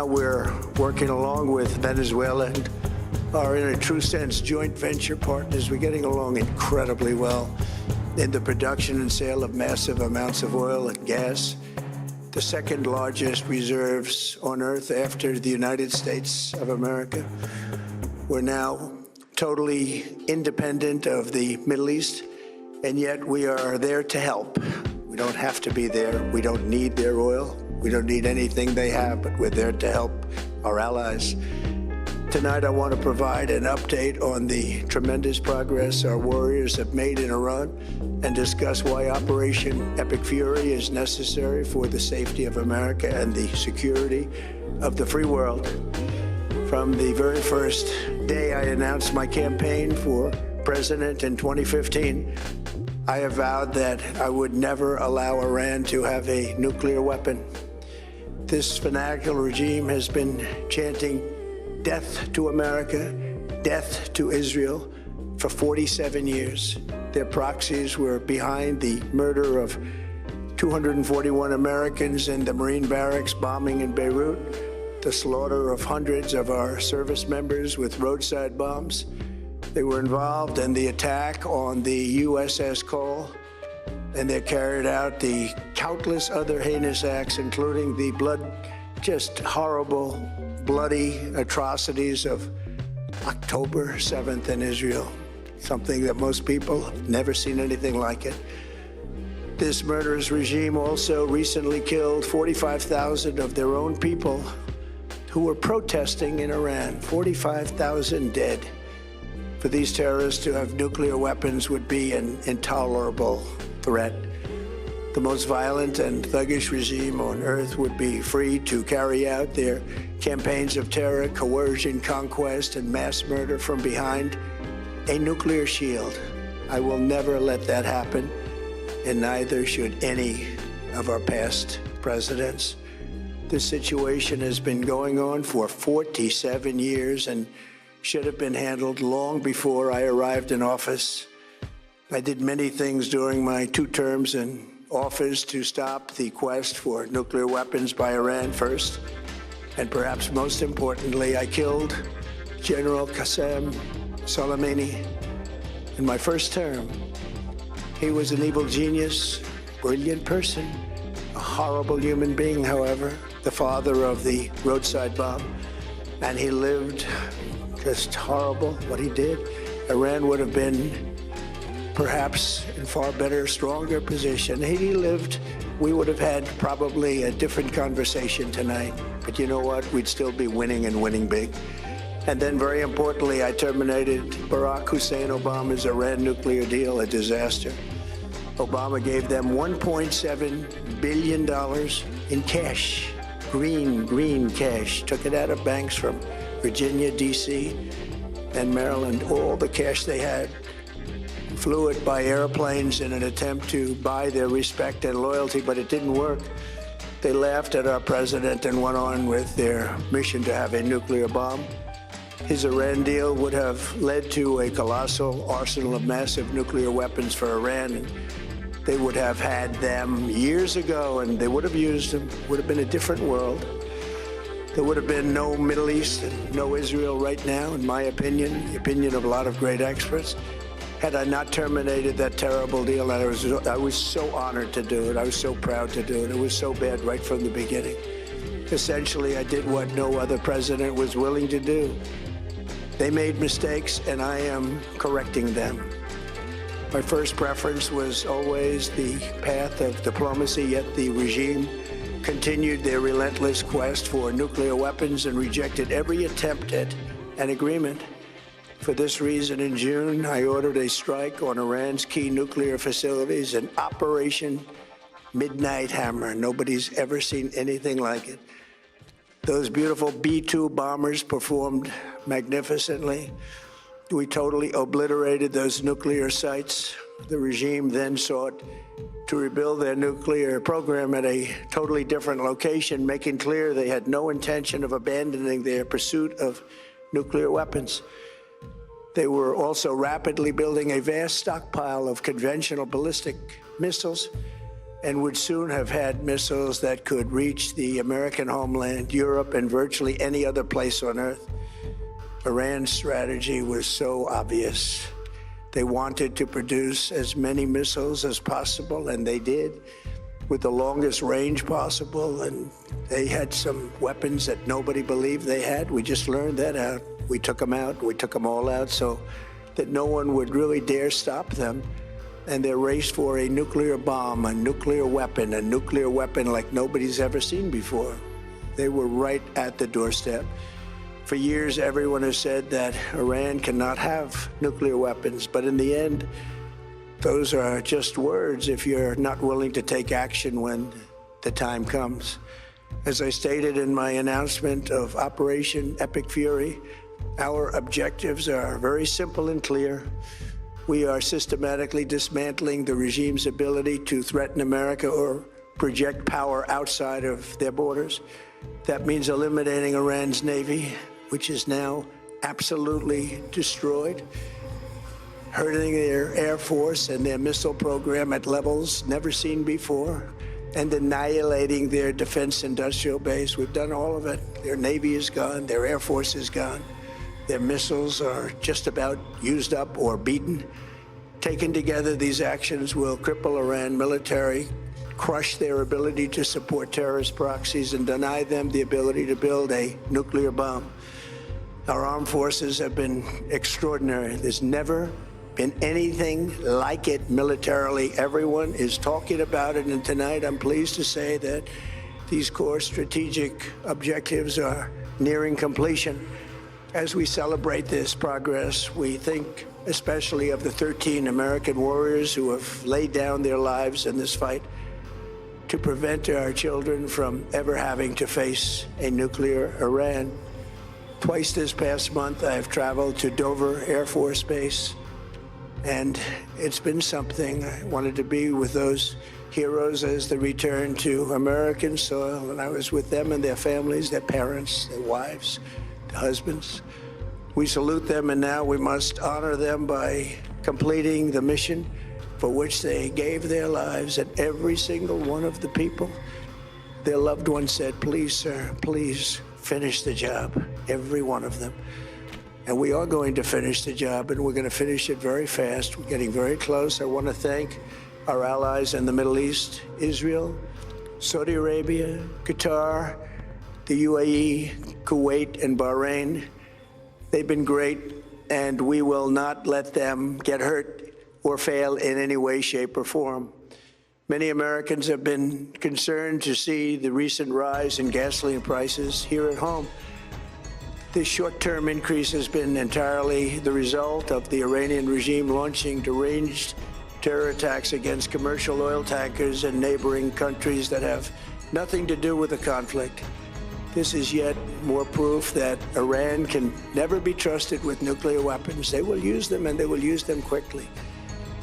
now we're working along with Venezuela and are, in a true sense, joint venture partners. We're getting along incredibly well in the production and sale of massive amounts of oil and gas, the second largest reserves on Earth after the United States of America. We're now totally independent of the Middle East, and yet we are there to help. We don't have to be there. We don't need their oil. We don't need anything they have, but we're there to help our allies. Tonight, I want to provide an update on the tremendous progress our warriors have made in Iran and discuss why Operation Epic Fury is necessary for the safety of America and the security of the free world. From the very first day I announced my campaign for president in 2015, I have vowed that I would never allow Iran to have a nuclear weapon. This fanatical regime has been chanting death to America, death to Israel for 47 years. Their proxies were behind the murder of 241 Americans in the Marine barracks bombing in Beirut, the slaughter of hundreds of our service members with roadside bombs. They were involved in the attack on the USS Cole, and they carried out the countless other heinous acts, including the just horrible, bloody atrocities of October 7th in Israel, something that most people have never seen anything like it. This murderous regime also recently killed 45,000 of their own people who were protesting in Iran. 45,000 dead. For these terrorists to have nuclear weapons would be an intolerable threat. The most violent and thuggish regime on earth would be free to carry out their campaigns of terror, coercion, conquest, and mass murder from behind a nuclear shield. I will never let that happen, and neither should any of our past presidents. This situation has been going on for 47 years and should have been handled long before I arrived in office. I did many things during my 2 terms in office to stop the quest for nuclear weapons by Iran first, and perhaps most importantly, I killed General Qasem Soleimani in my first term. He was an evil genius, brilliant person, a horrible human being, however, the father of the roadside bomb, and he lived just horrible what he did. Iran would have been perhaps in far better, stronger position. Had he lived, we would have had probably a different conversation tonight. But you know what? We'd still be winning and winning big. And then very importantly, I terminated Barack Hussein Obama's Iran nuclear deal, a disaster. Obama gave them $1.7 billion in cash, green cash, took it out of banks from Virginia, D.C., and Maryland, all the cash they had, flew it by airplanes in an attempt to buy their respect and loyalty, but it didn't work. They laughed at our president and went on with their mission to have a nuclear bomb. His Iran deal would have led to a colossal arsenal of massive nuclear weapons for Iran, and they would have had them years ago, and they would have used them. It would have been a different world. There would have been no Middle East and no Israel right now, in my opinion, the opinion of a lot of great experts, had I not terminated that terrible deal. And I was so honored to do it. I was so proud to do it. It was so bad right from the beginning. Essentially, I did what no other president was willing to do. They made mistakes, and I am correcting them. My first preference was always the path of diplomacy, yet the regime continued their relentless quest for nuclear weapons and rejected every attempt at an agreement. For this reason, in June, I ordered a strike on Iran's key nuclear facilities, an Operation Midnight Hammer. Nobody's ever seen anything like it. Those beautiful B-2 bombers performed magnificently. We totally obliterated those nuclear sites. The regime then sought to rebuild their nuclear program at a totally different location, making clear they had no intention of abandoning their pursuit of nuclear weapons. They were also rapidly building a vast stockpile of conventional ballistic missiles and would soon have had missiles that could reach the American homeland, Europe, and virtually any other place on Earth. Iran's strategy was so obvious. They wanted to produce as many missiles as possible, and they did, with the longest range possible. And they had some weapons that nobody believed they had. We just learned that out. We took them out. We took them all out so that no one would really dare stop them. And their race for a nuclear bomb, a nuclear weapon like nobody's ever seen before. They were right at the doorstep. For years, everyone has said that Iran cannot have nuclear weapons, but in the end, those are just words if you're not willing to take action when the time comes. As I stated in my announcement of Operation Epic Fury, our objectives are very simple and clear. We are systematically dismantling the regime's ability to threaten America or project power outside of their borders. That means eliminating Iran's Navy, which is now absolutely destroyed, hurting their Air Force and their missile program at levels never seen before, and annihilating their defense industrial base. We've done all of it. Their Navy is gone, their Air Force is gone. Their missiles are just about used up or beaten. Taken together, these actions will cripple Iran military, crush their ability to support terrorist proxies, and deny them the ability to build a nuclear bomb. Our armed forces have been extraordinary. There's never been anything like it militarily. Everyone is talking about it, and tonight I'm pleased to say that these core strategic objectives are nearing completion. As we celebrate this progress, we think especially of the 13 American warriors who have laid down their lives in this fight to prevent our children from ever having to face a nuclear Iran. Twice this past month, I've traveled to Dover Air Force Base, and it's been something. I wanted to be with those heroes as they return to American soil, and I was with them and their families, their parents, their wives, their husbands. We salute them, and now we must honor them by completing the mission for which they gave their lives. And every single one of the people, their loved ones said, "Please, sir, please finish the job." Every one of them. And we are going to finish the job, and we're going to finish it very fast. We're getting very close. I want to thank our allies in the Middle East, Israel, Saudi Arabia, Qatar, the UAE, Kuwait, and Bahrain. They've been great, and we will not let them get hurt or fail in any way, shape, or form. Many Americans have been concerned to see the recent rise in gasoline prices here at home. This short-term increase has been entirely the result of the Iranian regime launching deranged terror attacks against commercial oil tankers and neighboring countries that have nothing to do with the conflict. This is yet more proof that Iran can never be trusted with nuclear weapons. They will use them, and they will use them quickly.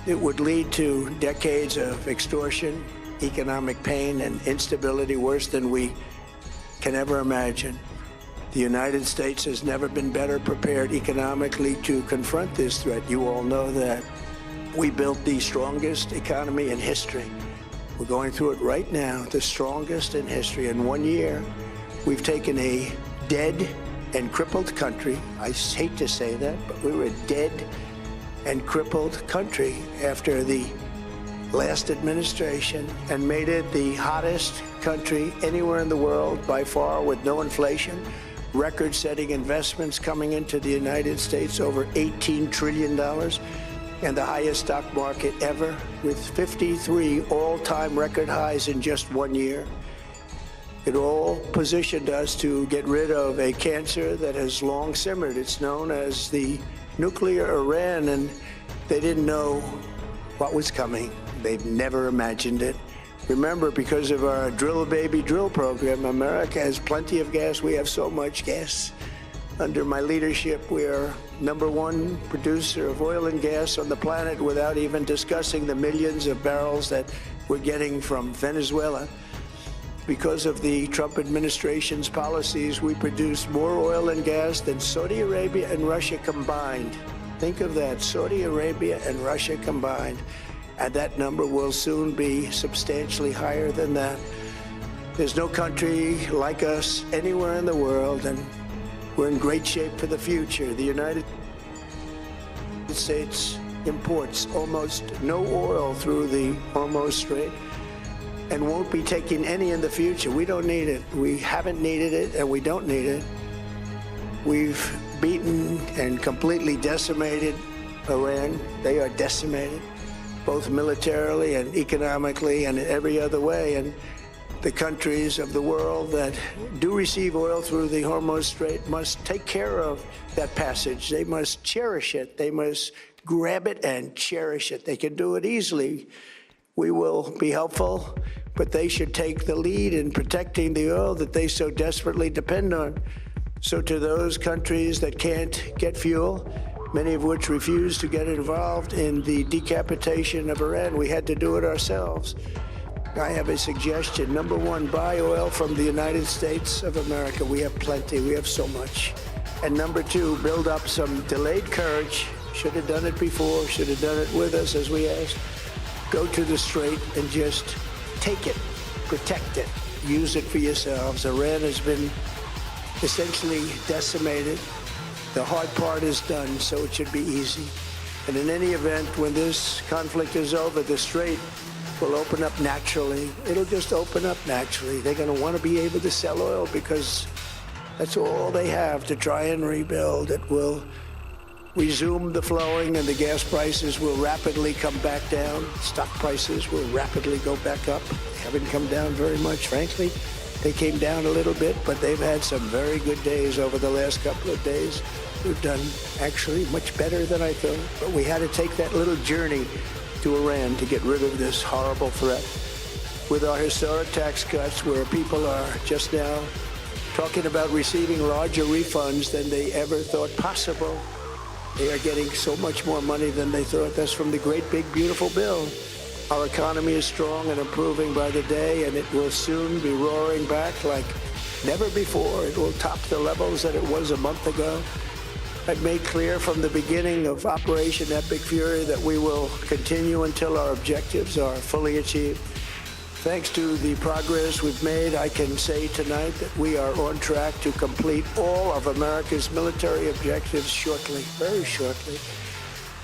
It would lead to decades of extortion, economic pain, and instability worse than we can ever imagine. The United States has never been better prepared economically to confront this threat. You all know that. We built the strongest economy in history. We're going through it right now, the strongest in history. In 1 year, we've taken a dead and crippled country. I hate to say that, but we were a dead and crippled country after the last administration and made it the hottest country anywhere in the world by far, with no inflation, record-setting investments coming into the United States, over $18 trillion, and the highest stock market ever, with 53 all-time record highs in just 1 year. It all positioned us to get rid of a cancer that has long simmered. It's known as the nuclear Iran, and they didn't know what was coming. They've never imagined it. Remember, because of our Drill Baby Drill program, America has plenty of gas. We have so much gas. Under my leadership, we are #1 producer of oil and gas on the planet, without even discussing the millions of barrels that we're getting from Venezuela. Because of the Trump administration's policies, we produce more oil and gas than Saudi Arabia and Russia combined. Think of that, Saudi Arabia and Russia combined. and that number will soon be substantially higher than that. There's no country like us anywhere in the world, and we're in great shape for the future. The United States imports almost no oil through the Hormuz Strait and won't be taking any in the future. We don't need it. We haven't needed it, and we don't need it. We've beaten and completely decimated Iran. They are decimated, both militarily and economically and in every other way. And the countries of the world that do receive oil through the Hormuz Strait must take care of that passage. They must cherish it. They must grab it and cherish it. They can do it easily. We will be helpful, but they should take the lead in protecting the oil that they so desperately depend on. So to those countries that can't get fuel, many of which refuse to get involved in the decapitation of Iran, we had to do it ourselves. I have a suggestion. Number one, buy oil from the United States of America. We have plenty. We have so much. And number two, build up some delayed courage. Should have done it before, should have done it with us, as we asked. Go to the Strait and just take it, protect it, use it for yourselves. Iran has been essentially decimated. The hard part is done, so it should be easy. And in any event, when this conflict is over, the Strait will open up naturally. It'll just open up naturally. They're going to want to be able to sell oil because that's all they have to try and rebuild. It will resume the flowing, and the gas prices will rapidly come back down. Stock prices will rapidly go back up. They haven't come down very much, frankly. They came down a little bit, but they've had some very good days over the last couple of days. We've done actually much better than I thought, but we had to take that little journey to Iran to get rid of this horrible threat. With our historic tax cuts, where people are just now talking about receiving larger refunds than they ever thought possible, they are getting so much more money than they thought. That's from the great big beautiful bill. Our economy is strong and improving by the day, and it will soon be roaring back like never before. It will top the levels that it was a month ago. I've made clear from the beginning of Operation Epic Fury that we will continue until our objectives are fully achieved. Thanks to the progress we've made, I can say tonight that we are on track to complete all of America's military objectives shortly, very shortly.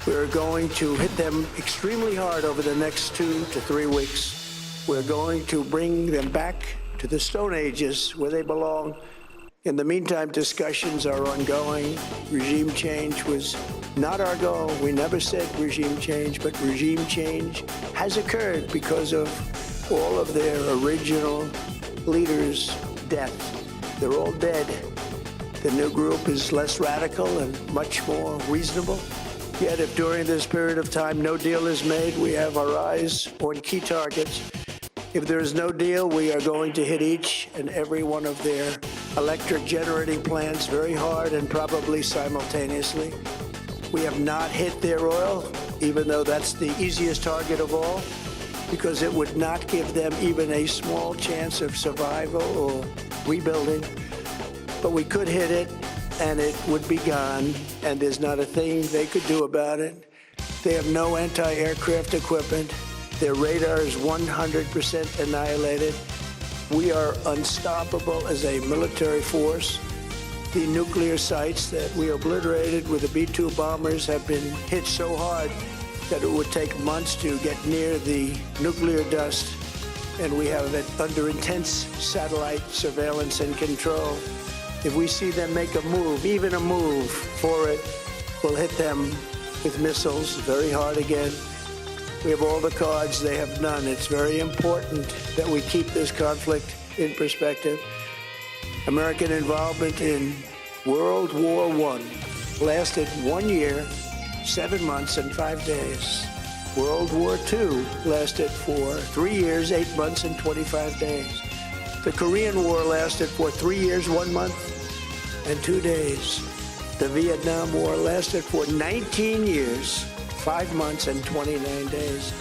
We're going to hit them extremely hard over the next 2 to 3 weeks. We're going to bring them back to the Stone Ages where they belong. In the meantime, discussions are ongoing. Regime change was not our goal. We never said regime change, but regime change has occurred because of all of their original leaders' death. They're all dead. The new group is less radical and much more reasonable. Yet if during this period of time no deal is made, we have our eyes on key targets. If there is no deal, we are going to hit each and every one of their electric generating plants very hard and probably simultaneously. We have not hit their oil, even though that's the easiest target of all, because it would not give them even a small chance of survival or rebuilding. But we could hit it, and it would be gone, and there's not a thing they could do about it. They have no anti-aircraft equipment. Their radar is 100% annihilated. We are unstoppable as a military force. The nuclear sites that we obliterated with the B-2 bombers have been hit so hard that it would take months to get near the nuclear dust, and we have it under intense satellite surveillance and control. If we see them make a move, even a move for it, we'll hit them with missiles very hard again. We have all the cards, they have none. It's very important that we keep this conflict in perspective. American involvement in World War I lasted 1 year, 7 months, and 5 days. World War II lasted for 3 years, 8 months, and 25 days. The Korean War lasted for 3 years, 1 month, and 2 days. The Vietnam War lasted for 19 years, 5 months, and 29 days.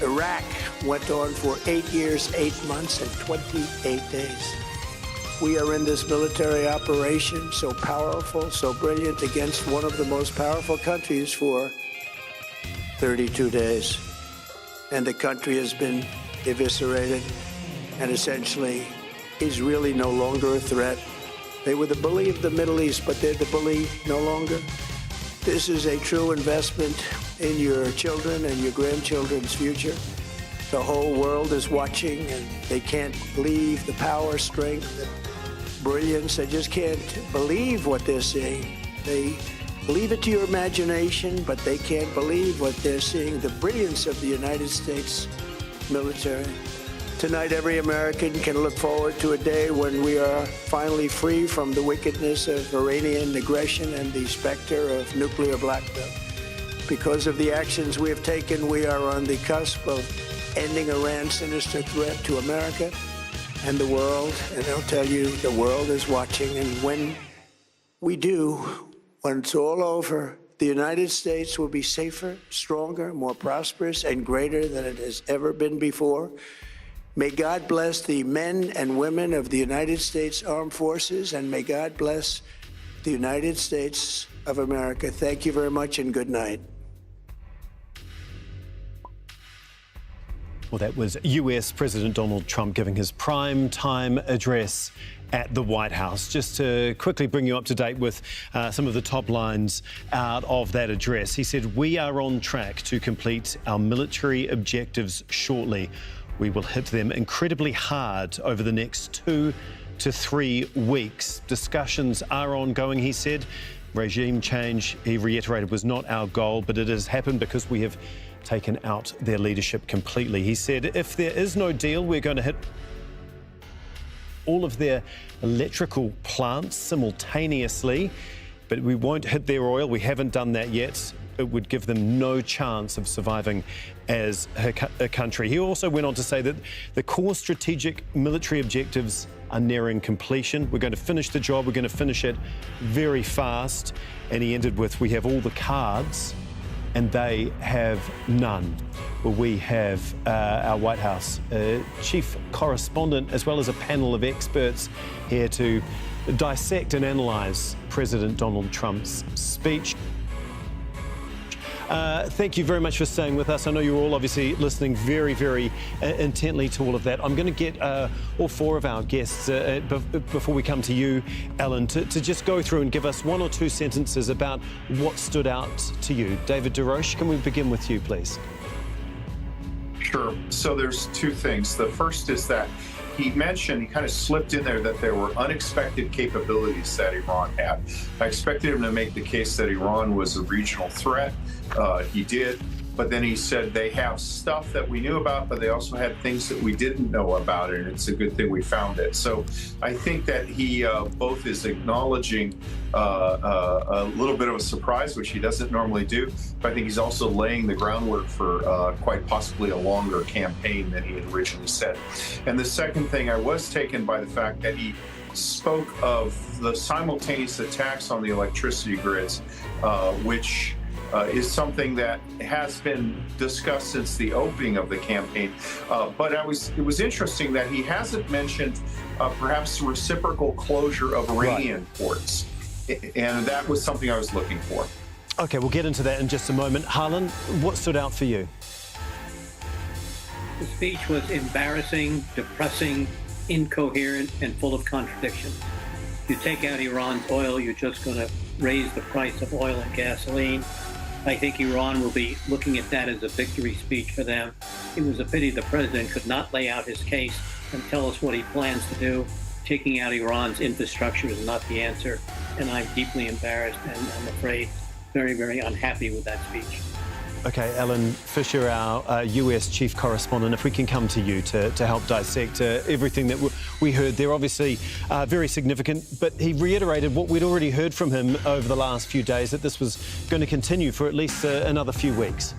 Iraq went on for 8 years, 8 months, and 28 days. We are in this military operation, so powerful, so brilliant, against one of the most powerful countries for 32 days. and the country has been eviscerated and essentially is really no longer a threat. They were the bully of the Middle East, but they're the bully no longer. This is a true investment in your children and your grandchildren's future. The whole world is watching, and they can't believe the power, strength, and brilliance. They just can't believe what they're seeing. They leave it to your imagination, but they can't believe what they're seeing, the brilliance of the United States military. Tonight, every American can look forward to a day when we are finally free from the wickedness of Iranian aggression and the specter of nuclear blackmail. Because of the actions we have taken, we are on the cusp of ending Iran's sinister threat to America and the world. And I'll tell you, the world is watching. And when we do, when it's all over, the United States will be safer, stronger, more prosperous, and greater than it has ever been before. May God bless the men and women of the United States Armed Forces, and may God bless the United States of America. Thank you very much, and good night. Well, that was US President Donald Trump giving his prime time address at the White House. Just to quickly bring you up to date with some of the top lines out of that address. He said, "We are on track to complete our military objectives shortly. We will hit them incredibly hard over the next 2 to 3 weeks. Discussions are ongoing," he said. Regime change, he reiterated, was not our goal, but it has happened because we have taken out their leadership completely. He said, if there is no deal, we're going to hit all of their electrical plants simultaneously, but we won't hit their oil. We haven't done that yet. It would give them no chance of surviving as a country. He also went on to say that the core strategic military objectives are nearing completion. We're going to finish the job. We're going to finish it very fast. And he ended with, we have all the cards and they have none. Well, we have our White House chief correspondent, as well as a panel of experts here to dissect and analyse President Donald Trump's speech. Thank you very much for staying with us. I know you're all obviously listening very, very intently to all of that. I'm going to get all four of our guests, before we come to you, Alan, to just go through and give us 1 or 2 sentences about what stood out to you. David DeRoche, can we begin with you, please? Sure. So there's 2 things. The first is that he mentioned, he kind of slipped in there that there were unexpected capabilities that Iran had. I expected him to make the case that Iran was a regional threat. He did. But then he said they have stuff that we knew about, but they also had things that we didn't know about it, and it's a good thing we found it. So I think that he both is acknowledging a little bit of a surprise, which he doesn't normally do, but I think he's also laying the groundwork for quite possibly a longer campaign than he had originally said. And the second thing, I was taken by the fact that he spoke of the simultaneous attacks on the electricity grids, which is something that has been discussed since the opening of the campaign. But it was interesting that he hasn't mentioned perhaps reciprocal closure of Iranian ports. And that was something I was looking for. Okay, we'll get into that in just a moment. Harlan, what stood out for you? The speech was embarrassing, depressing, incoherent, and full of contradictions. If you take out Iran's oil, you're just going to raise the price of oil and gasoline. I think Iran will be looking at that as a victory speech for them. It was a pity the president could not lay out his case and tell us what he plans to do. Taking out Iran's infrastructure is not the answer, and I'm deeply embarrassed and I'm afraid very, very unhappy with that speech. Okay, Alan Fisher, our US chief correspondent, if we can come to you to help dissect everything that we heard there. Obviously very significant, but he reiterated what we'd already heard from him over the last few days, that this was going to continue for at least another few weeks.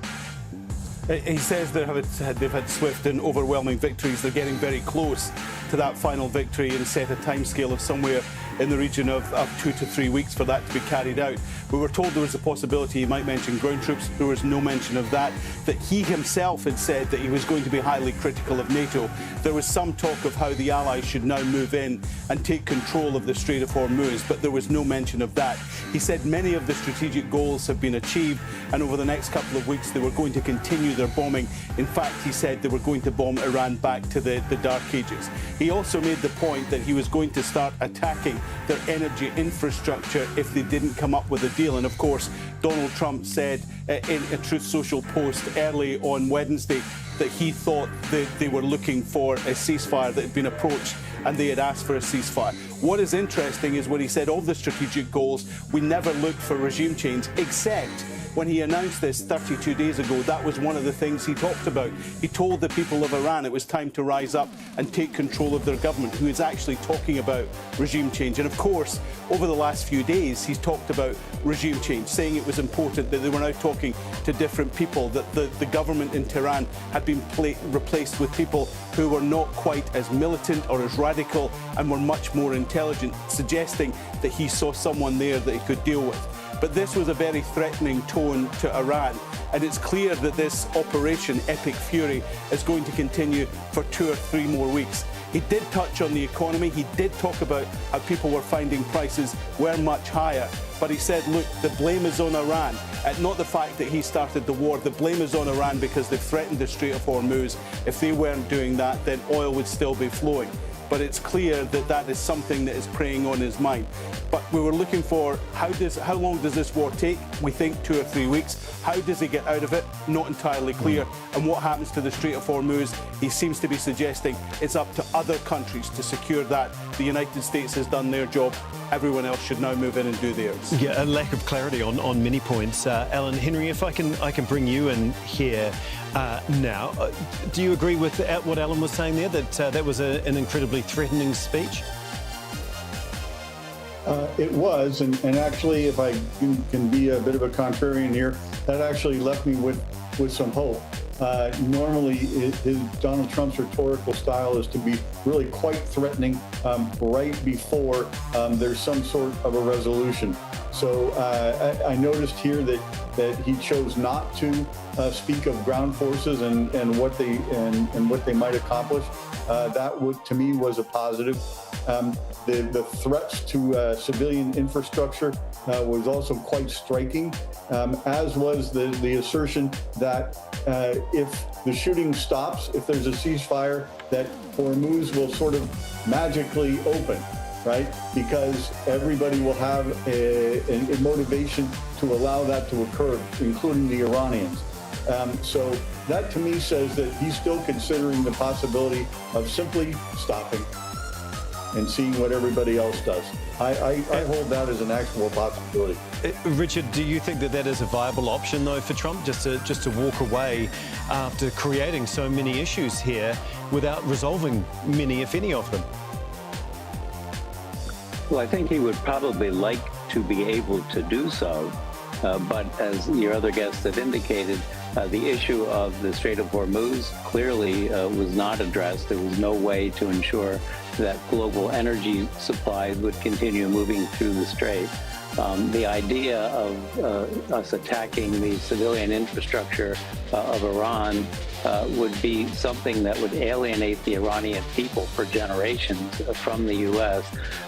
He says they've had swift and overwhelming victories. They're getting very close to that final victory and set a timescale of somewhere in the region of 2 to 3 weeks for that to be carried out. We were told there was a possibility he might mention ground troops. There was no mention of that. That he himself had said that he was going to be highly critical of NATO. There was some talk of how the Allies should now move in and take control of the Strait of Hormuz, but there was no mention of that. He said many of the strategic goals have been achieved, and over the next couple of weeks they were going to continue their bombing. In fact, he said they were going to bomb Iran back to the Dark Ages. He also made the point that he was going to start attacking their energy infrastructure if they didn't come up with a deal. And of course, Donald Trump said in a Truth Social post early on Wednesday that he thought that they were looking for a ceasefire, that had been approached and they had asked for a ceasefire. What is interesting is when he said of the strategic goals, we never looked for regime change, except when he announced this 32 days ago. That was one of the things he talked about. He told the people of Iran it was time to rise up and take control of their government, who is actually talking about regime change. And of course, over the last few days, he's talked about regime change, saying it was important that they were now talking to different people, that the government in Tehran had been replaced with people who were not quite as militant or as radical and were much more intelligent, suggesting that he saw someone there that he could deal with. But this was a very threatening tone to Iran, and it's clear that this operation, Epic Fury, is going to continue for 2 or 3 more weeks. He did touch on the economy. He did talk about how people were finding prices were much higher. But he said, look, the blame is on Iran. Not the fact that he started the war. The blame is on Iran because they've threatened the Strait of Hormuz. If they weren't doing that, then oil would still be flowing. But it's clear that that is something that is preying on his mind. But we were looking for how long does this war take? We think 2 or 3 weeks. How does he get out of it? Not entirely clear. And what happens to the Strait of Hormuz? He seems to be suggesting it's up to other countries to secure that. The United States has done their job. Everyone else should now move in and do theirs. Yeah, a lack of clarity on many points. Alan, Henry, if I can bring you in here now. Do you agree with what Alan was saying there, that that was an incredibly threatening speech? It was, and actually, if I can be a bit of a contrarian here, that actually left me with some hope. Normally, Donald Trump's rhetorical style is to be really quite threatening right before there's some sort of a resolution. So I noticed here that he chose not to speak of ground forces and what they might accomplish. That to me was a positive. The threats to civilian infrastructure was also quite striking, as was the assertion that if the shooting stops, if there's a ceasefire, that Hormuz will sort of magically open, right? Because everybody will have a motivation to allow that to occur, including the Iranians. So that to me says that he's still considering the possibility of simply stopping and seeing what everybody else does. I hold that as an actual possibility. Richard, do you think that is a viable option, though, for Trump, just to walk away after creating so many issues here without resolving many, if any, of them? Well, I think he would probably like to be able to do so, but as your other guests have indicated, the issue of the Strait of Hormuz clearly was not addressed. There was no way to ensure that global energy supplies would continue moving through the strait. The idea of us attacking the civilian infrastructure of Iran would be something that would alienate the Iranian people for generations from the U.S.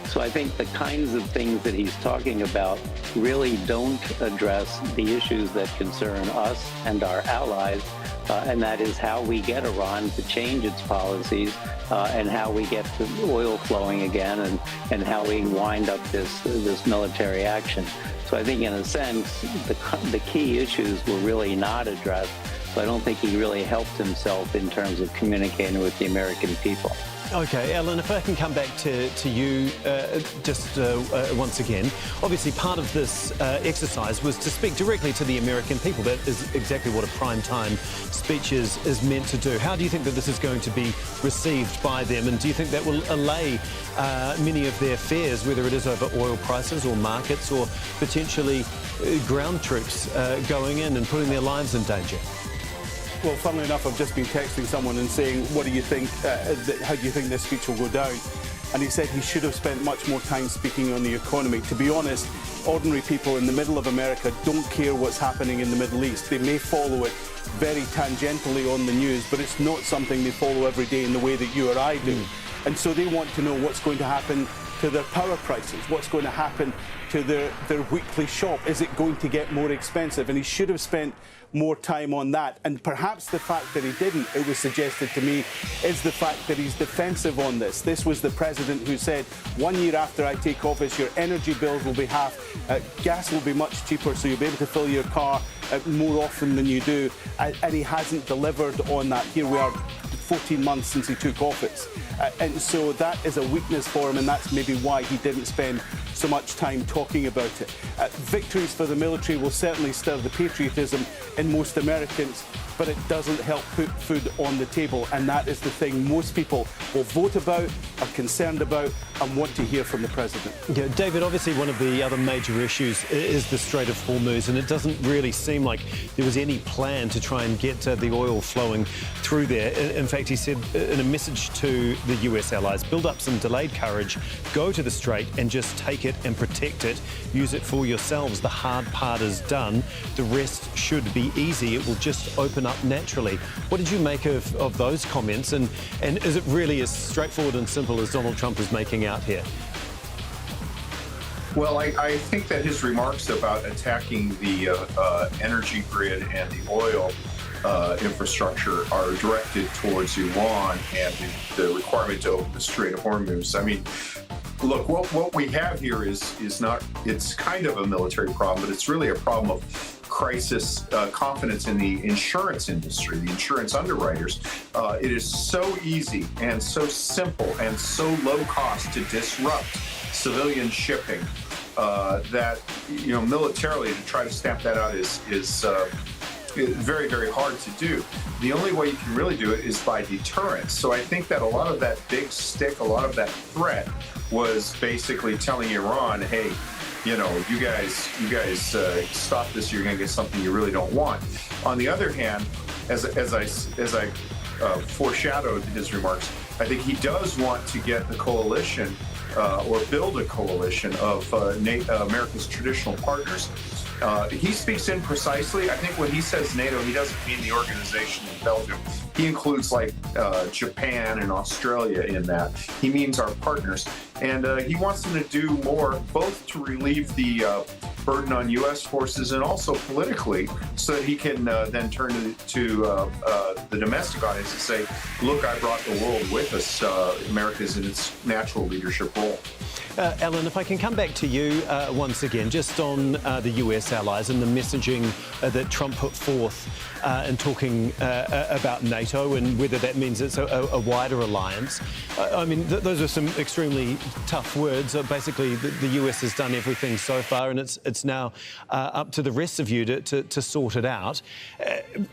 So I think the kinds of things that he's talking about really don't address the issues that concern us and our allies, and that is how we get Iran to change its policies and how we get the oil flowing again and how we wind up this military action. So I think in a sense, the key issues were really not addressed. So I don't think he really helped himself in terms of communicating with the American people. Okay, Alan, if I can come back to you once again. Obviously, part of this exercise was to speak directly to the American people. That is exactly what a prime-time speech is meant to do. How do you think that this is going to be received by them? And do you think that will allay many of their fears, whether it is over oil prices or markets or potentially ground troops going in and putting their lives in danger? Well, funnily enough, I've just been texting someone and saying, what do you think, how do you think this speech will go down? and he said he should have spent much more time speaking on the economy. To be honest, ordinary people in the middle of America don't care what's happening in the Middle East. They may follow it very tangentially on the news, but it's not something they follow every day in the way that you or I do. And so they want to know what's going to happen to their power prices, what's going to happen to their weekly shop. Is it going to get more expensive? And he should have spent more time on that. And perhaps the fact that he didn't, it was suggested to me, is the fact that he's defensive on this. This was the president who said, 1 year after I take office, your energy bills will be half, gas will be much cheaper, so you'll be able to fill your car more often than you do. And he hasn't delivered on that. Here we are, 14 months since he took office. And so that is a weakness for him, and that's maybe why he didn't spend so much time talking about it. Victories for the military will certainly stir the patriotism in most Americans, but it doesn't help put food on the table, and that is the thing most people will vote about, are concerned about, and want to hear from the president. Yeah, David, obviously one of the other major issues is the Strait of Hormuz, and it doesn't really seem like there was any plan to try and get the oil flowing through there. In fact, he said in a message to the US allies, build up some delayed courage, go to the Strait and just take it and protect it. Use it for yourselves. The hard part is done. The rest should be easy. It will just open up naturally. What did you make of those comments? And is it really as straightforward and simple as Donald Trump is making out here? Well, I think that his remarks about attacking the energy grid and the oil infrastructure are directed towards Iran and the requirement to open the Strait of Hormuz. I mean, look, what we have here is not, it's kind of a military problem, but it's really a problem of crisis confidence in the insurance industry, the insurance underwriters. It is so easy and so simple and so low cost to disrupt civilian shipping that, you know, militarily to try to stamp that out is very, very hard to do. The only way you can really do it is by deterrence. So I think that a lot of that big stick, a lot of that threat was basically telling Iran, hey, you know, you guys stop this, you're going to get something you really don't want. On the other hand, as I foreshadowed his remarks, I think he does want to get the coalition or build a coalition of America's traditional partners. He speaks imprecisely. I think when he says NATO, he doesn't mean the organization in Belgium. He includes like Japan and Australia in that. He means our partners. And he wants them to do more, both to relieve the burden on U.S. forces and also politically, so that he can then turn to the domestic audience and say, look, I brought the world with us. America's in its natural leadership role. Ellen, if I can come back to you once again, just on the US allies and the messaging that Trump put forth in talking about NATO and whether that means it's a wider alliance. I mean, those are some extremely tough words. Basically, the US has done everything so far, and it's now up to the rest of you to sort it out.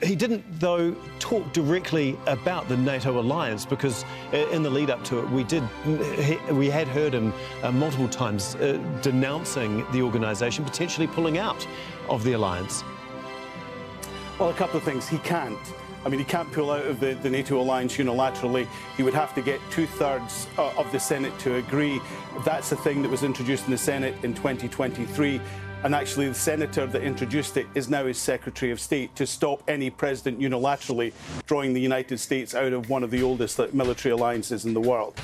He didn't, though, talk directly about the NATO alliance, because in the lead up to it, we had heard him multiple times denouncing the organisation, potentially pulling out of the alliance. Well, a couple of things. He can't. I mean, he can't pull out of the NATO alliance unilaterally. He would have to get 2/3 of the Senate to agree. That's a thing that was introduced in the Senate in 2023. And actually, the senator that introduced it is now his Secretary of State, to stop any president unilaterally drawing the United States out of one of the oldest military alliances in the world.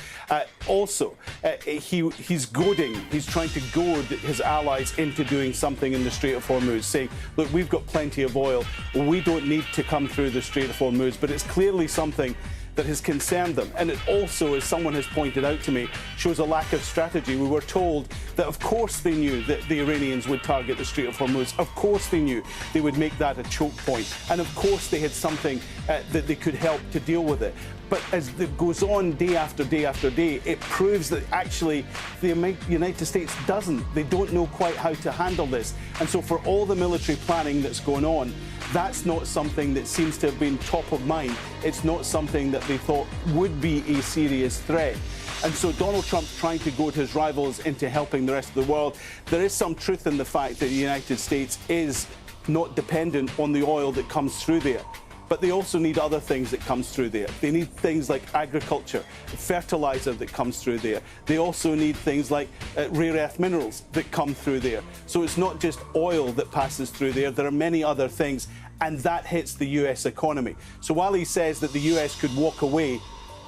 He's goading, he's trying to goad his allies into doing something in the Strait of Hormuz, saying, look, we've got plenty of oil, we don't need to come through the Strait of Hormuz. But it's clearly something that has concerned them. And it also, as someone has pointed out to me, shows a lack of strategy. We were told that, of course, they knew that the Iranians would target the Strait of Hormuz. Of course, they knew they would make that a choke point. And of course, they had something that they could help to deal with it. But as it goes on day after day after day, it proves that actually the United States doesn't. They don't know quite how to handle this. And so for all the military planning that's going on, that's not something that seems to have been top of mind. It's not something that they thought would be a serious threat. And so Donald Trump's trying to goad his rivals into helping the rest of the world. There is some truth in the fact that the United States is not dependent on the oil that comes through there. but they also need other things that comes through there. They need things like agriculture, fertilizer that comes through there. They also need things like rare earth minerals that come through there. So it's not just oil that passes through there. There are many other things, and that hits the US economy. So while he says that the US could walk away,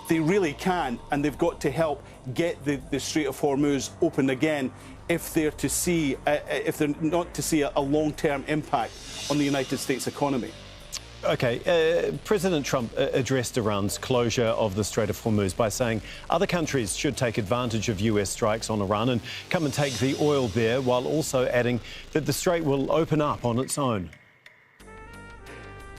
they really can, and they've got to help get the Strait of Hormuz open again if they're to see, if they're not to see a long-term impact on the United States economy. OK, President Trump addressed Iran's closure of the Strait of Hormuz by saying other countries should take advantage of US strikes on Iran and come and take the oil there, while also adding that the strait will open up on its own.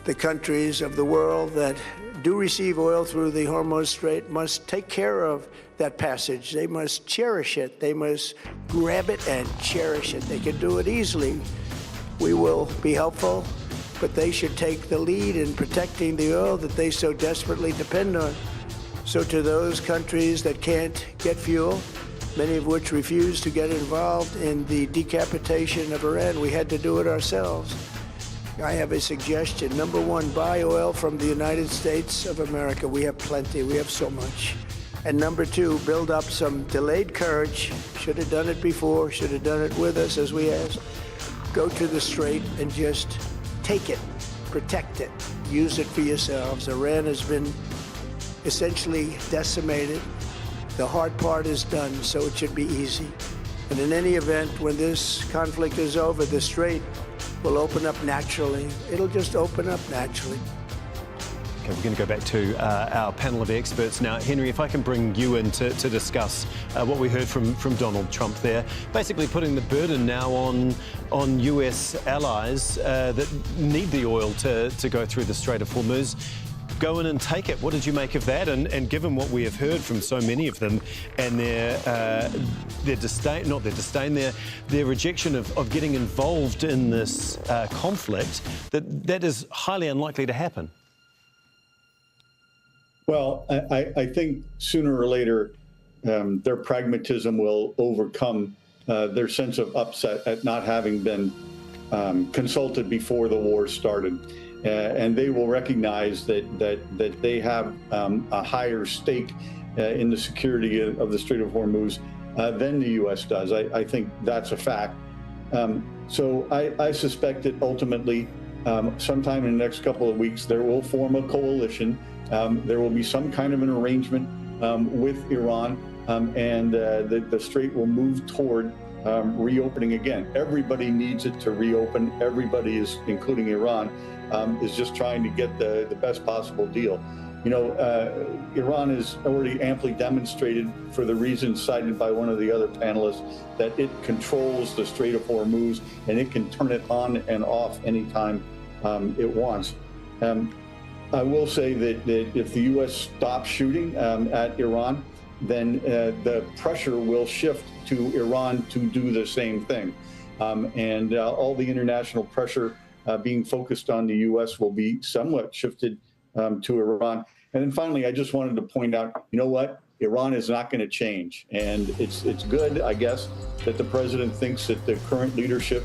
The countries of the world that do receive oil through the Hormuz Strait must take care of that passage. They must cherish it. They must grab it and cherish it. They can do it easily. We will be helpful, but they should take the lead in protecting the oil that they so desperately depend on. So to those countries that can't get fuel, many of which refuse to get involved in the decapitation of Iran, we had to do it ourselves. I have a suggestion. Number one, buy oil from the United States of America. We have plenty. We have so much. And number two, build up some delayed courage. Should have done it before. Should have done it with us, as we asked. Go to the strait and just take it, protect it, use it for yourselves. Iran has been essentially decimated. The hard part is done, so it should be easy. And in any event, when this conflict is over, the strait will open up naturally. It'll just open up naturally. OK, we're going to go back to our panel of experts now. Henry, if I can bring you in to discuss what we heard from Donald Trump there, basically putting the burden now on US allies that need the oil to go through the Strait of Hormuz. Go in and take it. What did you make of that? And given what we have heard from so many of them and their disdain, not their disdain, their rejection of getting involved in this conflict, that is highly unlikely to happen. Well, I think sooner or later their pragmatism will overcome their sense of upset at not having been consulted before the war started. And they will recognize that they have a higher stake in the security of the Strait of Hormuz than the U.S. does. I think that's a fact. So I suspect that ultimately, sometime in the next couple of weeks, there will form a coalition. There will be some kind of an arrangement with Iran, and the strait will move toward reopening again. Everybody needs it to reopen. Everybody is, including Iran, is just trying to get the best possible deal. You know, Iran has already amply demonstrated, for the reasons cited by one of the other panelists, that it controls the Strait of Hormuz and it can turn it on and off anytime it wants. I will say that if the U.S. stops shooting at Iran, then the pressure will shift to Iran to do the same thing. And all the international pressure being focused on the U.S. will be somewhat shifted to Iran. And then finally, I just wanted to point out, you know what? Iran is not going to change. And it's good, I guess, that the president thinks that the current leadership,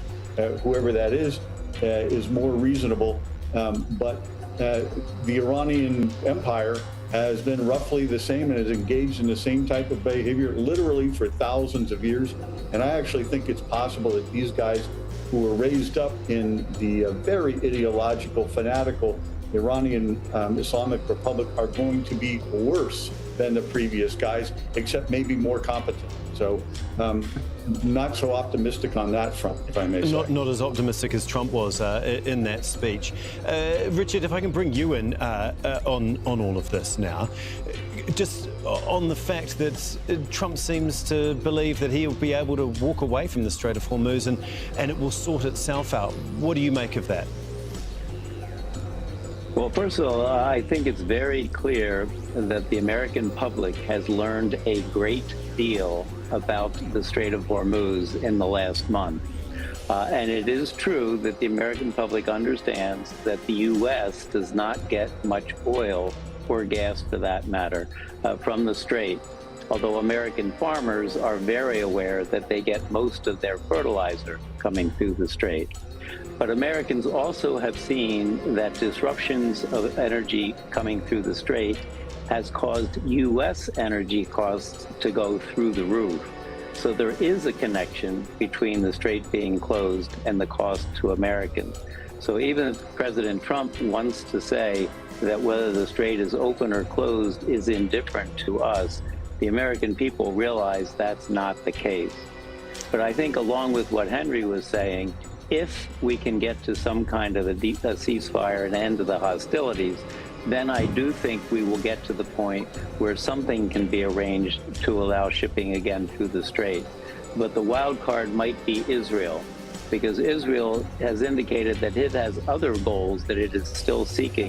whoever that is more reasonable. But the Iranian empire has been roughly the same and has engaged in the same type of behavior literally for thousands of years. And I actually think it's possible that these guys who were raised up in the very ideological, fanatical Iranian Islamic Republic are going to be worse than the previous guys, except maybe more competent. So not so optimistic on that front, if I may say. Not as optimistic as Trump was in that speech. Richard, if I can bring you in on all of this now, just on the fact that Trump seems to believe that he'll be able to walk away from the Strait of Hormuz and it will sort itself out. What do you make of that? Well, first of all, I think it's very clear that the American public has learned a great deal about the Strait of Hormuz in the last month. And it is true that the American public understands that the U.S. does not get much oil or gas, for that matter, from the Strait. although American farmers are very aware that they get most of their fertilizer coming through the strait. But Americans also have seen that disruptions of energy coming through the strait has caused U.S. energy costs to go through the roof. So there is a connection between the strait being closed and the cost to Americans. So even if President Trump wants to say that whether the strait is open or closed is indifferent to us, the American people realize that's not the case. But I think along with what Henry was saying, if we can get to some kind of a ceasefire and end to the hostilities, then I do think we will get to the point where something can be arranged to allow shipping again through the strait. But the wild card might be Israel, because Israel has indicated that it has other goals that it is still seeking.